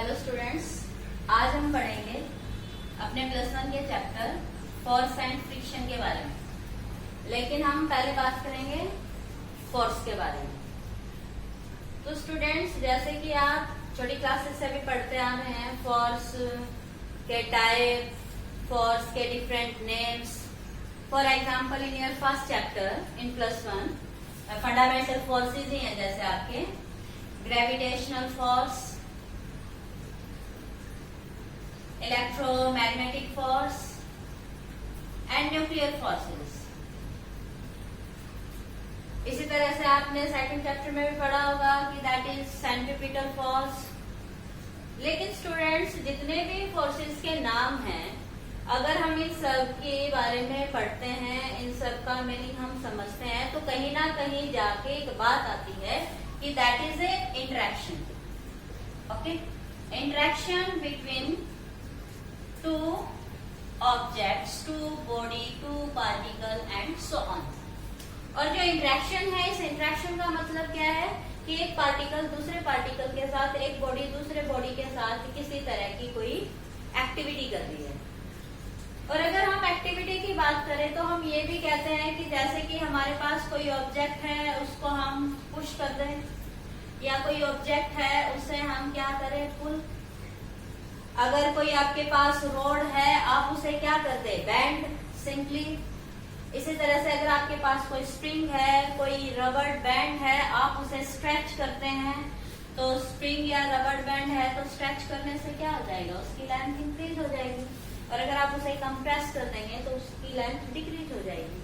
Hello students, आज हम पढ़ेंगे अपने +1 के चैप्टर फोर्स एंड फ्रिक्शन के बारे में। लेकिन हम पहले बात करेंगे फोर्स के बारे में। तो स्टूडेंट्स, जैसे कि आप छोटी क्लासेस से भी पढ़ते आ रहे हैं, फोर्स के टाइप, फोर्स के different names. For example in your first chapter in +1 fundamental forces ही हैं, जैसे आपके gravitational force, electromagnetic force and nuclear forces. इसी तरह से आपने सेकंड चैप्टर में भी पढ़ा होगा कि दैट इज सेंट्रीपिटल फोर्स। लेकिन स्टूडेंट्स, जितने भी फोर्सेस के नाम हैं, अगर हम इन सब के बारे में पढ़ते हैं, इन सब का मीनिंग हम समझते हैं, तो कहीं ना कहीं जाके एक बात आती है कि that is a interaction. Okay, interaction between two objects, two body, two particle and so on. और जो इंटरेक्शन है, इस इंटरेक्शन का मतलब क्या है कि एक पार्टिकल दूसरे पार्टिकल के साथ, एक बॉडी दूसरे बॉडी के साथ किसी तरह की कोई एक्टिविटी कर रही है। और अगर हम एक्टिविटी की बात करें तो हम ये भी कहते हैं कि जैसे कि हमारे पास कोई ऑब्जेक्ट है, उसको हम पुश कर दें, या कोई ऑब्जेक्ट है उसे हम क्या करें, पुल। अगर कोई आपके पास रोड है, आप उसे क्या करते, बैंड सिंपली। इसी तरह से अगर आपके पास कोई स्प्रिंग है, कोई रबर बैंड है, आप उसे स्ट्रेच करते हैं। तो स्प्रिंग या रबर बैंड है तो स्ट्रेच करने से क्या हो जाएगा, उसकी लेंथ इंक्रीज हो जाएगी। और अगर आप उसे कंप्रेस कर देंगे तो उसकी लेंथ डिक्रीज हो जाएगी।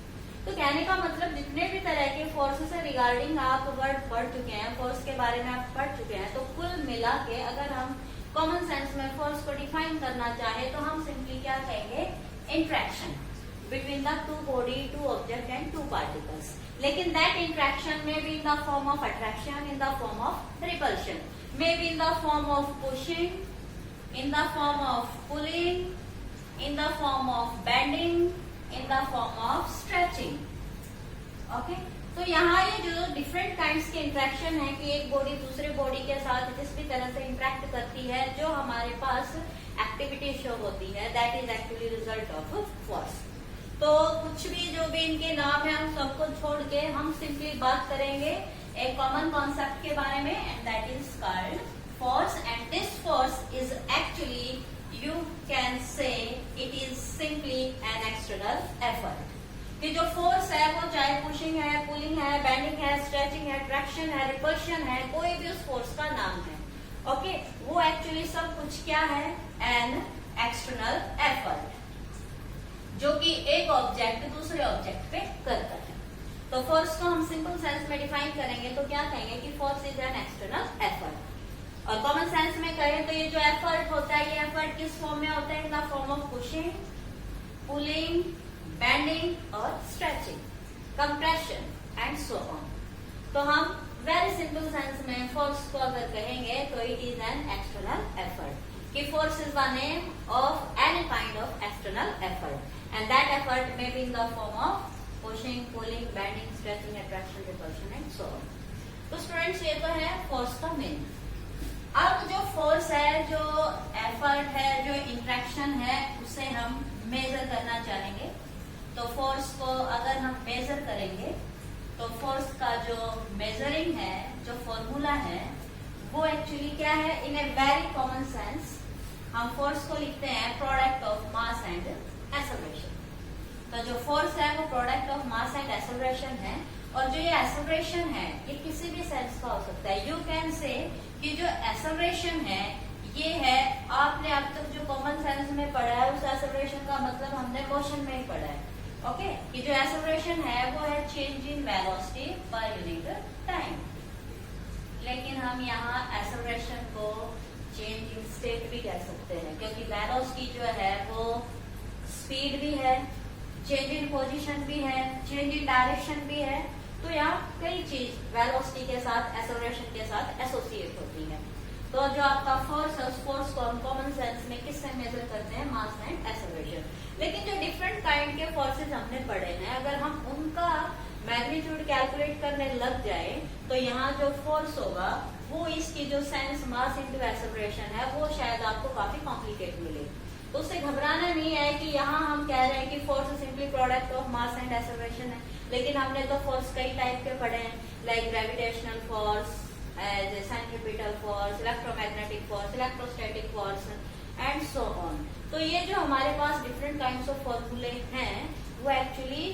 तो कहने का मतलब, जितने भी तरह के फोर्स से रिगार्डिंग आप वर्ड पढ़ चुके हैं, फोर्स के बारे में आप पढ़ चुके हैं, तो कुल मिला के अगर हम कॉमन सेंस में फोर्स को डिफाइन करना चाहे तो हम सिंपली क्या कहेंगे, interaction between the two body, two object and two particles. लेकिन that interaction may be in the form of attraction, in the form of repulsion, may be in the form of pushing, in the form of pulling, in the form of bending, in the form of stretching. Okay? तो यहाँ ये जो different kinds के interaction है कि एक body दूसरे body के साथ जिस भी तरह से इंटरेक्ट करती है, जो हमारे पास एक्टिविटी शो होती है, that is actually result of force. तो कुछ भी जो भी इनके नाम है, हम सबको छोड़ के हम सिंपली बात करेंगे एक कॉमन कॉन्सेप्ट के बारे में, and that is called force. And this force is actually, you can say it is simply an external effort। कि जो फोर्स है वो चाहे पुशिंग है, पुलिंग है, बेंडिंग है, स्ट्रेचिंग है, ट्रैक्शन है, रिपल्शन है, कोई भी उस फोर्स का नाम है। ओके, वो एक्चुअली सब कुछ क्या है, एन एक्सटर्नल एफर्ट, जो कि एक ऑब्जेक्ट दूसरे ऑब्जेक्ट पे करता है। तो फोर्स को हम सिंपल सेंस में डिफाइन करेंगे तो क्या कहेंगे कि force is an external effort. और कॉमन सेंस में कहें तो ये जो एफर्ट होता है, ये एफर्ट किस फॉर्म में होता है, in the form of pushing, pulling, bending और stretching, compression and so on. तो हम वेरी सिंपल सेंस में फोर्स को अगर कहेंगे तो it is an external effort, कि force is the name of any kind of external effort, and that effort may be in the form of pushing, pulling, bending, stretching, attraction, repulsion and so on. तो students, ये तो है force का meaning. अब जो force है, जो effort है, जो इंटरेक्शन है, उसे हम मेजर करना चाहेंगे। तो फोर्स को अगर हम मेजर करेंगे तो फोर्स का जो मेजरिंग है, जो फॉर्मूला है, वो एक्चुअली क्या है, इन ए वेरी कॉमन सेंस हम फोर्स को लिखते हैं product of mass and acceleration. तो जो फोर्स है वो product of mass and acceleration है। और जो ये एक्सेलरेशन है, ये किसी भी सेंस का हो सकता है। यू कैन से कि जो एक्सेलरेशन है, ये है, आपने अब तक जो कॉमन सेंस में पढ़ा है, उस एक्सेलरेशन का मतलब हमने क्वेश्चन में ही पढ़ा है। ओके, कि जो एक्सेलरेशन है वो है change in velocity per unit time. लेकिन हम यहाँ एक्सेलरेशन को चेंज इन स्टेट भी कह सकते हैं, क्योंकि वेलोसिटी जो है वो स्पीड भी है, चेंज इन पोजीशन भी है, चेंज इन डायरेक्शन भी है। तो यहाँ कई चीज वेलोसिटी के साथ, एक्सेलरेशन के साथ एसोसिएट होती है। तो जो आपका फोर्स है, उस फोर्स को हम कॉमन सेंस में किससे मेजर करते हैं, मास एंड एक्सेलरेशन। लेकिन जो डिफरेंट काइंड के फोर्सेस हमने पढ़े हैं, अगर हम उनका मैग्नीट्यूड कैलकुलेट करने लग जाए तो यहाँ जो फोर्स होगा वो इसकी जो सेंस मास इंटू एक्सेलरेशन है वो शायद आपको काफी कॉम्प्लिकेट मिले। तो उससे घबराना नहीं है कि यहाँ हम कह रहे हैं कि force simply product of mass and acceleration है, लेकिन हमने तो फोर्स कई टाइप के पढ़े हैं, like gravitational force, centripetal force, electromagnetic force, electrostatic force and so on. तो ये जो हमारे पास डिफरेंट काइंड्स ऑफ फॉर्मूले हैं वो एक्चुअली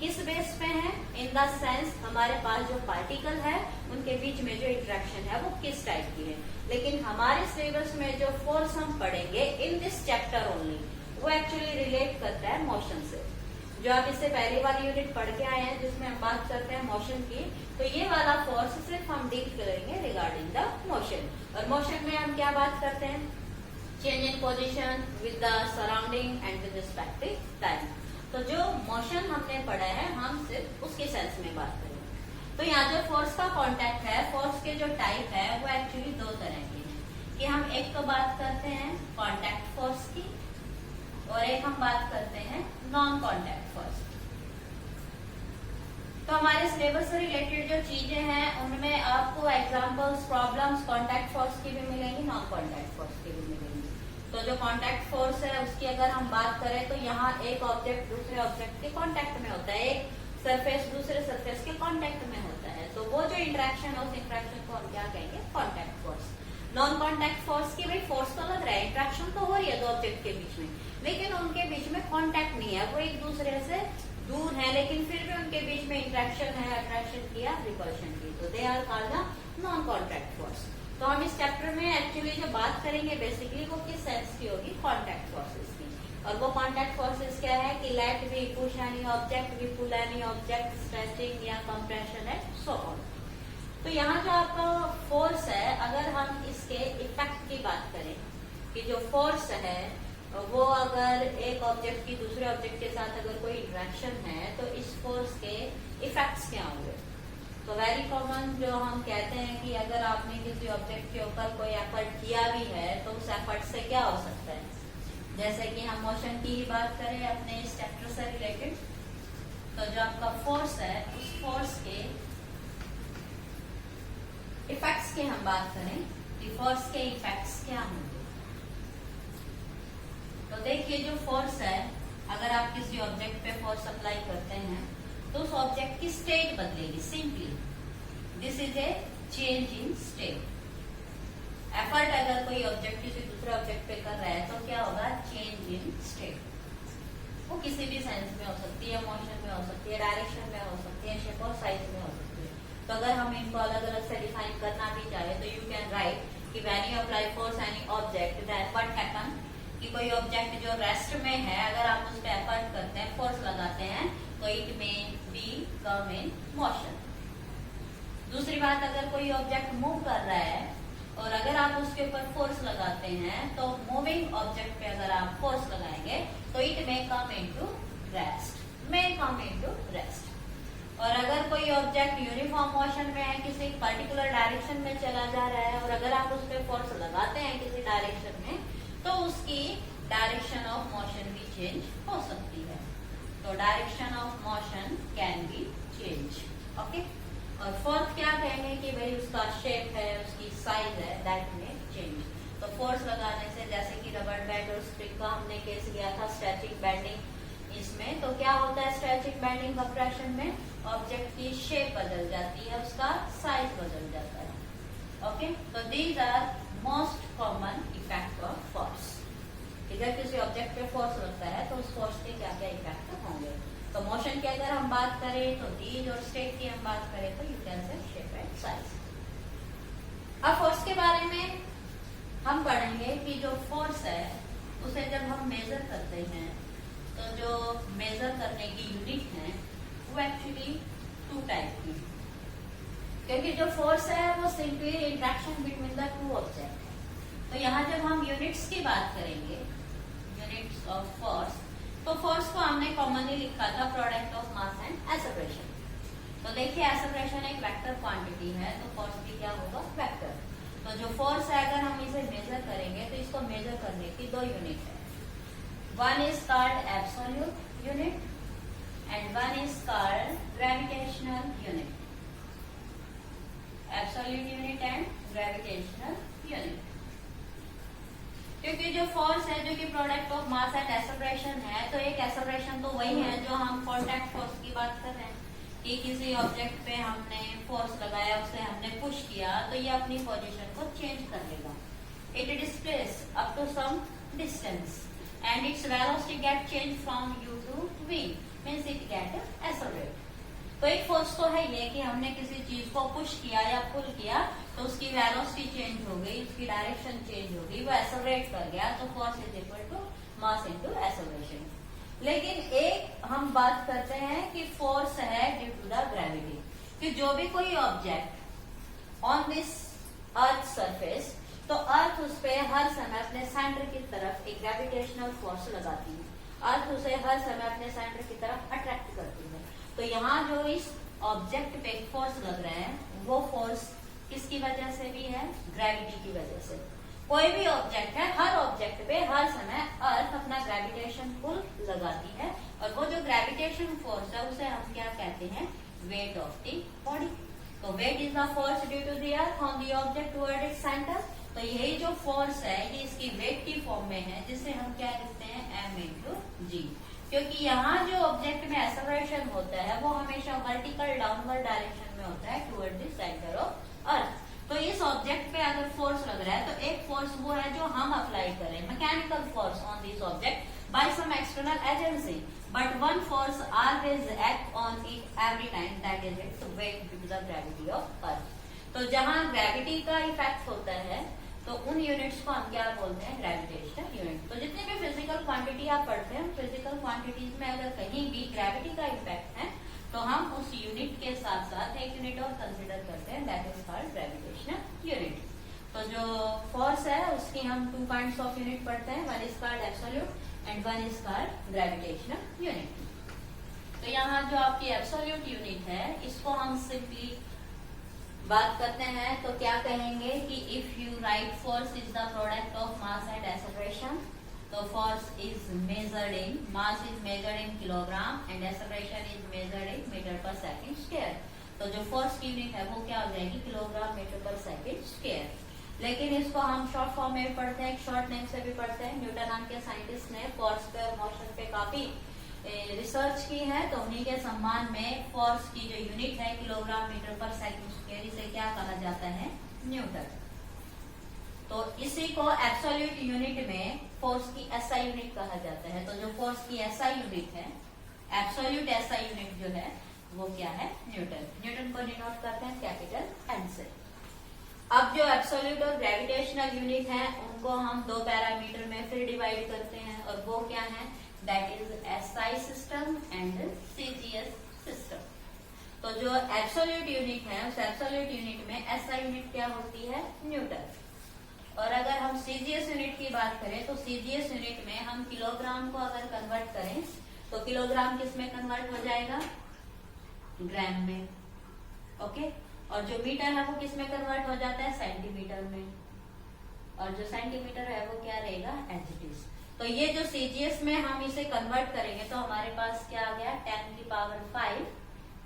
किस बेस पे है, इन द सेंस हमारे पास जो पार्टिकल है उनके बीच में जो इंटरेक्शन है वो किस टाइप की है। लेकिन हमारे सिलेबस में जो फोर्स हम पढ़ेंगे इन दिस चैप्टर ओनली वो एक्चुअली रिलेट करता है मोशन से। जो आप इससे पहली वाली यूनिट पढ़ के आए हैं जिसमें हम बात करते हैं मोशन की, तो ये वाला फोर्स सिर्फ हम डील करेंगे रिगार्डिंग द मोशन। और मोशन में हम क्या बात करते हैं, change in position with the surrounding and with respective time. तो जो मोशन हमने पढ़ा है हम सिर्फ उसके सेंस में बात करेंगे। तो यहाँ जो फोर्स का कांटेक्ट है, फोर्स के जो टाइप है वो एक्चुअली दो तरह के हैं कि हम एक तो बात करते हैं कांटेक्ट फोर्स की और एक हम बात करते हैं नॉन कांटेक्ट फोर्स। तो हमारे सिलेबस से रिलेटेड जो चीजें हैं उनमें आपको एग्जांपल्स, प्रॉब्लम्स कांटेक्ट फोर्स की भी मिलेंगी, नॉन कांटेक्ट फोर्स की भी मिलेंगी। तो जो कांटेक्ट फोर्स है उसकी अगर हम बात करें तो यहाँ एक ऑब्जेक्ट दूसरे ऑब्जेक्ट के कांटेक्ट में होता है, एक सरफेस दूसरे सरफेस के कांटेक्ट में होता है, तो वो जो इंटरेक्शन है उस इंटरेक्शन को हम क्या कहेंगे, contact force. Non contact force की भाई फोर्स तो लग रहा है, इंटरेक्शन तो हो रही है दो ऑब्जेक्ट के बीच में, लेकिन उनके बीच में कांटेक्ट नहीं है, वो एक दूसरे से दूर है, लेकिन फिर भी उनके बीच में इंटरेक्शन है, अट्रैक्शन की या रिपल्शन की, तो they are called the non contact force. तो हम इस चैप्टर में एक्चुअली जो बात करेंगे बेसिकली वो किस सेंस की होगी, कांटेक्ट फोर्सेस की। और वो कांटेक्ट फोर्सेस क्या है कि लेट भी पुश एनी ऑब्जेक्ट, भी पुल एनी ऑब्जेक्ट, स्ट्रेचिंग या कंप्रेशन एंड सो ऑन। तो यहाँ जो आपका फोर्स है, अगर हम इसके इफेक्ट की बात करें कि जो फोर्स है वो अगर एक ऑब्जेक्ट की दूसरे ऑब्जेक्ट के साथ अगर कोई इंटरेक्शन है तो इस फोर्स के इफेक्ट्स क्या होंगे। तो वेरी कॉमन जो हम कहते हैं कि अगर आपने किसी ऑब्जेक्ट के ऊपर कोई एफर्ट किया भी है तो उस एफर्ट से क्या हो सकता है, जैसे कि हम मोशन की ही बात करें अपने इस चैप्टर से रिलेटेड, तो जो आपका फोर्स है उस फोर्स के इफेक्ट्स की हम बात करें कि फोर्स के इफेक्ट्स क्या होंगे। तो देखिए जो फोर्स है, अगर आप किसी ऑब्जेक्ट पे फोर्स अप्लाई करते हैं तो उस ऑब्जेक्ट की स्टेट बदलेगी, simply this is a change in state. Effort अगर कोई ऑब्जेक्ट किसी दूसरे ऑब्जेक्ट पे कर रहा है तो क्या होगा, चेंज इन स्टेट। वो किसी भी सेंस में हो सकती है, मोशन में हो सकती है, डायरेक्शन में हो सकती है, शेप और साइज में हो सकती है। तो अगर हम इनको अलग अलग से डिफाइन करना भी चाहे तो यू कैन राइट कि when you apply force any object that what happen, कि कोई ऑब्जेक्ट जो रेस्ट में है अगर आप उस पर एफर्ट करते हैं, फोर्स लगाते हैं, तो इट में बी कम इन मोशन। दूसरी बात, अगर कोई ऑब्जेक्ट मूव कर रहा है और अगर आप उसके ऊपर फोर्स लगाते हैं तो मूविंग ऑब्जेक्ट पे अगर आप फोर्स लगाएंगे तो it may come into rest, may come into rest. और अगर कोई ऑब्जेक्ट यूनिफॉर्म मोशन में है, किसी पर्टिकुलर डायरेक्शन में चला जा रहा है और अगर आप उस पर फोर्स लगाते हैं किसी डायरेक्शन में तो उसकी डायरेक्शन ऑफ मोशन भी चेंज हो सकती है। तो direction of motion can be change, okay. और फोर्थ क्या कहेंगे कि भाई उसका शेप है, उसकी साइज है, दैट में चेंज। तो फोर्स लगाने से, जैसे कि रबर बैंड और स्प्रिंग का हमने केस लिया था, स्ट्रेचिंग बेंडिंग, इसमें तो क्या होता है, स्ट्रेचिंग बेंडिंग कंप्रेशन में ऑब्जेक्ट की शेप बदल जाती है, उसका साइज बदल जाता है, ओके। तो these are most common effect of force. जब किसी ऑब्जेक्ट पे फोर्स लगता है तो उस फोर्स के क्या क्या इफेक्ट होंगे। तो मोशन की अगर हम बात करें तो दीज, और स्टेट की हम बात करें तो यू कैन से शेप एंड साइज। अब फोर्स के बारे में हम पढ़ेंगे कि जो फोर्स है उसे जब हम मेजर करते हैं तो जो मेजर करने की यूनिट है वो एक्चुअली टू टाइप की, क्योंकि जो फोर्स है वो simply interaction between the to object है। तो यहाँ जब हम यूनिट्स की बात करेंगे, यूनिट्स ऑफ फोर्स, तो फोर्स को हमने कॉमनली लिखा था product of mass and acceleration. तो देखिए एक्सेलरेशन एक वेक्टर क्वांटिटी है तो फोर्स भी क्या होगा, वेक्टर। तो जो फोर्स है अगर हम इसे मेजर करेंगे तो इसको मेजर करने की दो यूनिट है, one is called absolute unit and one is called gravitational unit. Absolute unit and gravitational unit. क्योंकि जो फोर्स है जो कि product of mass and acceleration है, तो एक एक्सेलरेशन तो वही है जो हम कॉन्टैक्ट फोर्स की बात कर रहे हैं कि किसी ऑब्जेक्ट पे हमने फोर्स लगाया, उसे हमने पुश किया, तो ये अपनी पोजीशन को चेंज कर लेगा. It displace up to some distance and its velocity get changed from u to v, means it get accelerate. तो एक फोर्स तो है ये कि हमने किसी चीज को पुश किया या पुल किया तो उसकी वेलोसिटी चेंज हो गई, उसकी डायरेक्शन चेंज हो गई, वो एक्सेलरेट कर गया, तो force is equal to mass into acceleration. लेकिन एक हम बात करते हैं कि फोर्स है ड्यू टू द ग्रेविटी, कि जो भी कोई object on this earth surface, तो अर्थ उस पे हर समय अपने सेंटर की तरफ एक ग्रेविटेशनल फोर्स लगाती है. अर्थ उसे हर समय अपने सेंटर की तरफ अट्रैक्ट करती है. तो यहाँ जो इस ऑब्जेक्ट पे फोर्स लग रहा है, वो फोर्स किसकी वजह से भी है? ग्रेविटी की वजह से. कोई भी ऑब्जेक्ट है, हर ऑब्जेक्ट पे हर समय अर्थ अपना ग्रेविटेशन पुल लगाती है, और वो जो ग्रेविटेशन फोर्स है उसे हम क्या कहते हैं? Weight of the body. तो weight is the force due to the earth on the object toward its centre. तो यही जो फोर्स है ये इसकी वेट की फॉर्म में है, जिसे हम क्या लिखते हैं? m इंटू जी. क्योंकि यहाँ जो ऑब्जेक्ट में एक्सेलरेशन होता है वो हमेशा वर्टिकल डाउनवर्ड डायरेक्शन में होता है toward the centre of earth. तो इस ऑब्जेक्ट पे अगर फोर्स लग रहा है तो एक फोर्स वो है जो हम अप्लाई करें, mechanical force on this object by some external agency, but one force always act on it every time, that is its weight due to the gravity of earth. तो जहाँ ग्रेविटी का effect होता है तो उन units को हम क्या बोलते हैं? Gravitational unit. तो जितने भी फिजिकल क्वांटिटी आप पढ़ते हैं, फिजिकल क्वांटिटीज में अगर कहीं भी ग्रेविटी का इफेक्ट है तो हम उस यूनिट के साथ साथ एक यूनिट और कंसिडर करते हैं, that is called gravitational unit. तो जो फोर्स है उसकी हम 2 काइंड्स ऑफ यूनिट पढ़ते हैं, one is called absolute and one is called gravitational unit. तो यहाँ जो आपकी एब्सोल्यूट यूनिट है इसको हम सिंपली बात करते हैं तो क्या कहेंगे कि if you write force is the product of mass and acceleration, तो force is measured in, mass is measured in kilogram and acceleration is measured in metre per second square. तो जो फोर्स की यूनिट है वो क्या हो जाएगी? Kilogram metre per second square. लेकिन इसको हम शॉर्ट फॉर्म में पढ़ते हैं, शॉर्ट नेम से भी पढ़ते हैं. न्यूटन नाम के साइंटिस्ट ने फोर्स पे और मोशन पे काफी रिसर्च की है, तो उन्हीं के सम्मान में फोर्स की जो यूनिट है kilogram metre per second square, इसे क्या कहा जाता है? न्यूटन. तो इसी को एब्सोल्यूट यूनिट में फोर्स की एसआई यूनिट कहा जाता है. तो जो फोर्स की एसआई यूनिट है, एब्सोल्यूट एसआई यूनिट जो है वो क्या है? न्यूटन. न्यूटन को डिनोट करते हैं कैपिटल एन से. अब जो एब्सोल्यूट और ग्रेविटेशनल यूनिट है उनको हम 2 पैरामीटर में फिर डिवाइड करते हैं, और वो क्या है? That is SI system and CGS system. तो जो एब्सोल्यूट यूनिट है उस एब्सोल्यूट यूनिट में SI यूनिट क्या होती है? न्यूटन. और अगर हम CGS यूनिट की बात करें तो CGS यूनिट में हम किलोग्राम को अगर कन्वर्ट करें तो किलोग्राम किस में कन्वर्ट हो जाएगा? ग्राम में. ओके. और जो मीटर है वो किस में कन्वर्ट हो जाता है? सेंटीमीटर में. और जो सेंटीमीटर है वो क्या रहेगा? As it is. तो ये जो सीजीएस में हम इसे कन्वर्ट करेंगे तो हमारे पास क्या आ गया? 10 की पावर 5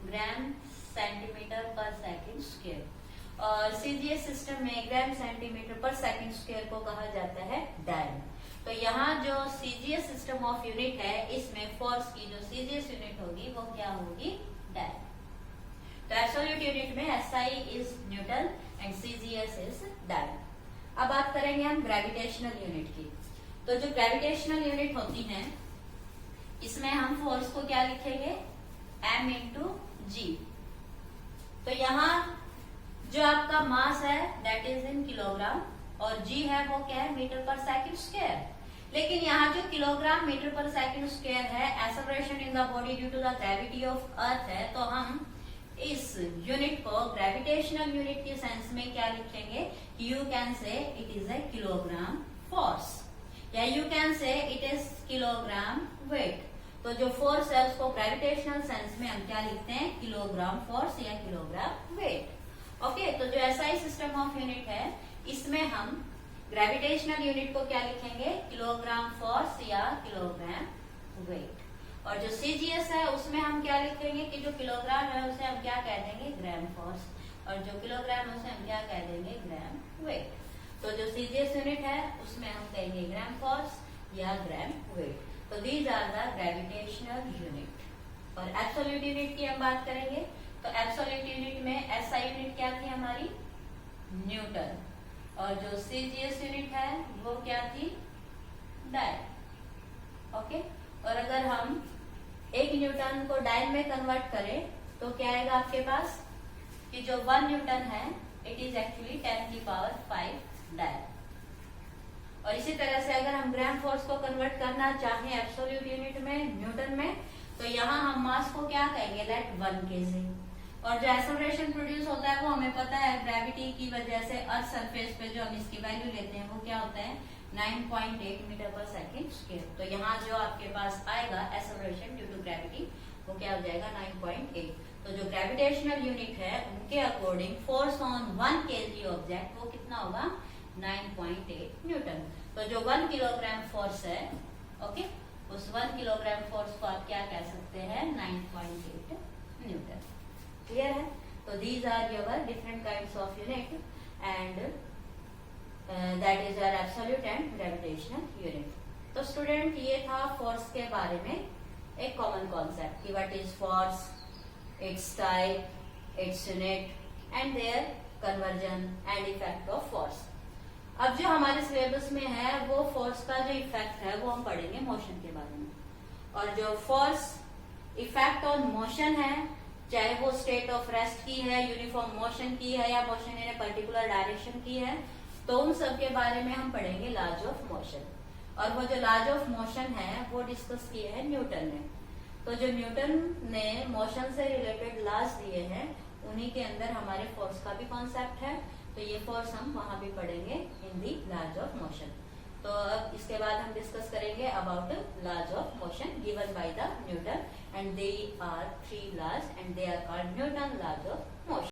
ग्राम सेंटीमीटर पर सेकंड स्क्वायर. और सीजीएस सिस्टम में ग्राम सेंटीमीटर पर सेकंड स्क्वायर को कहा जाता है डायन. तो यहाँ जो सीजीएस सिस्टम ऑफ यूनिट है इसमें फोर्स की जो सीजीएस यूनिट होगी वो क्या होगी? डायन. तो एब्सोल्यूट यूनिट में SI is Newton and CGS is डायन. अब बात करेंगे हम ग्रेविटेशनल यूनिट की. तो जो ग्रेविटेशनल यूनिट होती है इसमें हम फोर्स को क्या लिखेंगे? m इंटू जी. तो यहाँ जो आपका मास है दैट इज इन किलोग्राम और g है वो क्या है? Metre per second square. लेकिन यहाँ जो kilogram metre per second square है, acceleration in the body due to the gravity of earth है, तो हम इस यूनिट को ग्रेविटेशनल यूनिट के सेंस में क्या लिखेंगे? You can say it is a kilogram force, या you can say it is kilogram weight. तो जो फोर्स है उसको ग्रेविटेशनल सेंस में हम क्या लिखते हैं? किलोग्राम फोर्स या किलोग्राम वेट. ओके. तो जो एसआई सिस्टम ऑफ यूनिट है इसमें हम ग्रेविटेशनल यूनिट को क्या लिखेंगे? किलोग्राम फोर्स या किलोग्राम वेट. और जो सीजीएस है उसमें हम क्या लिखेंगे कि जो किलोग्राम है उसे हम क्या कह देंगे, ग्राम फोर्स, और जो किलोग्राम है उसे हम क्या कह देंगे, ग्राम वेट। तो जो सीजीएस यूनिट है उसमें हम कहेंगे ग्राम फोर्स या ग्राम वेट। तो these are the gravitational unit. और एब्सोल्यूट यूनिट की हम बात करेंगे तो एब्सोल्यूट यूनिट में एसआई यूनिट क्या थी हमारी, न्यूटन, और जो सीजीएस यूनिट है वो क्या थी, डायल। ओके, और अगर हम 1 न्यूटन को डायल में कन्वर्ट करें तो क्या आएगा आपके पास कि जो 1 न्यूटन है इट इज एक्चुअली 10⁵ डायल। और इसी तरह से अगर हम ग्राम फोर्स को कन्वर्ट करना चाहें एब्सोल्यूट यूनिट में, न्यूटन में, तो यहाँ हम मास को क्या कहेंगे, लेट 1 kg। और जो एक्सेलरेशन प्रोड्यूस होता है वो हमें पता है ग्रेविटी की वजह से अर्थ सरफेस पे जो हम इसकी वैल्यू लेते हैं वो क्या होता है, 9.8 मीटर पर सेकेंड स्क्वायर। तो यहाँ जो आपके पास आएगा एक्सेलरेशन ड्यू टू ग्रेविटी वो क्या हो जाएगा, 9.8। तो जो ग्रेविटेशनल यूनिट है उनके according force on 1 kg object वो कितना होगा, 9.8 न्यूटन। तो जो 1 किलोग्राम फोर्स है, ओके, उस 1 किलोग्राम फोर्स को आप क्या कह सकते हैं, 9.8 न्यूटन। क्लियर है? तो these are your different kinds of unit and that is your absolute and gravitational unit. तो स्टूडेंट ये था फोर्स के बारे में एक कॉमन कॉन्सेप्ट कि what is force, its type, its unit and their conversion and effect of force. अब जो हमारे सिलेबस में है वो फोर्स का जो इफेक्ट है वो हम पढ़ेंगे मोशन के बारे में। और जो फोर्स इफेक्ट ऑन मोशन है, चाहे वो स्टेट ऑफ रेस्ट की है, यूनिफॉर्म मोशन की है, या motion in a particular direction की है, तो उन सब के बारे में हम पढ़ेंगे लॉज ऑफ मोशन। और वो जो लॉज ऑफ मोशन है वो डिस्कस किए हैं न्यूटन ने। तो जो न्यूटन ने मोशन से रिलेटेड लॉज दिए हैं उन्हीं के अंदर हमारे फोर्स का भी कॉन्सेप्ट है। तो ये फोर्स हम वहां भी पढ़ेंगे in the laws of motion. तो अब इसके बाद हम डिस्कस करेंगे about laws of motion given by the Newton and they are 3 laws and they are called Newton laws of motion.